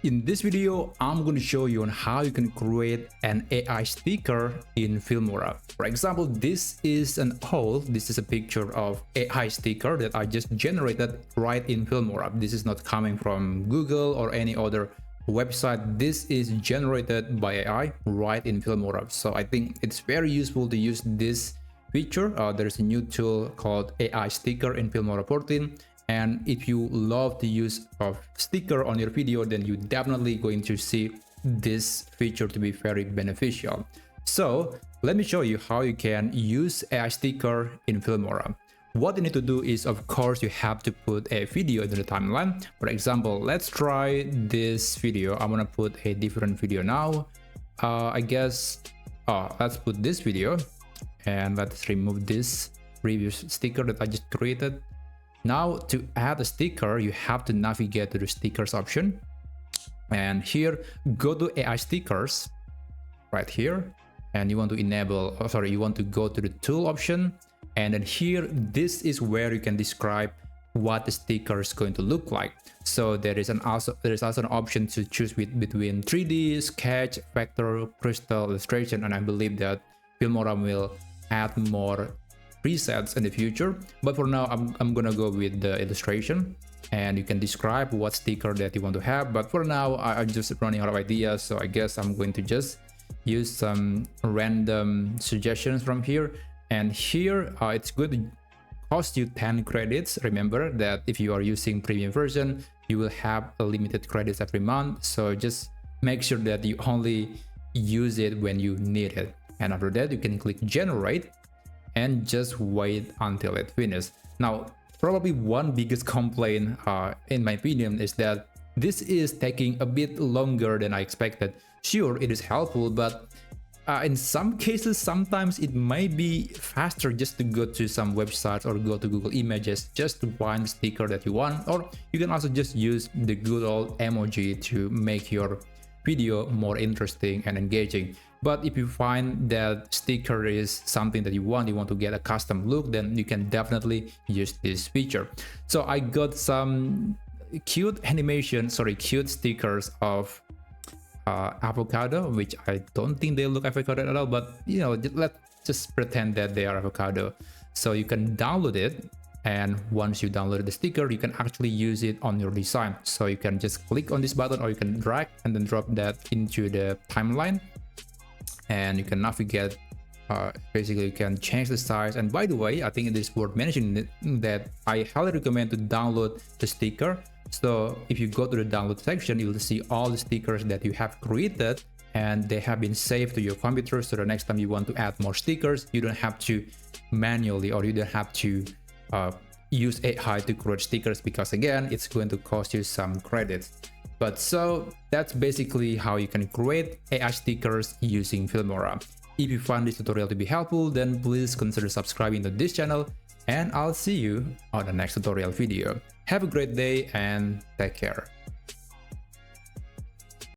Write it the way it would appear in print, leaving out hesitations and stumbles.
In this video, I'm going to show you on how you can create an AI sticker in Filmora. For example, this is a picture of AI sticker that I just generated right in Filmora. This is not coming from Google or any other website. This is generated by AI right in Filmora. So I think it's very useful to use this feature. There's a new tool called AI sticker in Filmora 14. And if you love the use of sticker on your video, then you're definitely going to see this feature to be very beneficial. So let me show you how you can use AI sticker in Filmora. What you need to do is, of course, you have to put a video in the timeline. For example, let's try this video. I'm gonna put a different video now. Let's put this video and let's remove this previous sticker that I just created. Now, to add a sticker, you have to navigate to the stickers option, and here go to AI stickers right here, and you want to go to the tool option, and then here this is where you can describe what the sticker is going to look like. So there is also an option to choose between 3D, sketch, vector, crystal, illustration, and I believe that Filmora will add more presets in the future, but for now I'm gonna go with the illustration, and you can describe what sticker that you want to have. But for now I'm just running out of ideas, so I guess I'm going to just use some random suggestions from here. And here it's going to cost you 10 credits. Remember that if you are using premium version, you will have a limited credits every month, so just make sure that you only use it when you need it. And after that you can click generate and just wait until it finishes. Now, probably one biggest complaint in my opinion is that this is taking a bit longer than I expected. Sure, it is helpful, but in some cases, sometimes it might be faster just to go to some websites or go to Google Images just to find the sticker that you want. Or you can also just use the good old emoji to make your video more interesting and engaging. But if you find that sticker is something that you want to get a custom look, then you can definitely use this feature. So I got some cute stickers of avocado, which I don't think they look avocado at all, but you know, let's just pretend that they are avocado. So you can download it, and once you download the sticker, you can actually use it on your design. So you can just click on this button, or you can drag and then drop that into the timeline, and you can navigate. Basically you can change the size. And by the way, I think it is worth mentioning that I highly recommend to download the sticker. So if you go to the download section, you will see all the stickers that you have created, and they have been saved to your computer. So the next time you want to add more stickers, you don't have to manually, or you don't have to use AI to create stickers, because again, it's going to cost you some credits. But so that's basically how you can create AI stickers using Filmora. If you find this tutorial to be helpful, then please consider subscribing to this channel, and I'll see you on the next tutorial video. Have a great day and take care.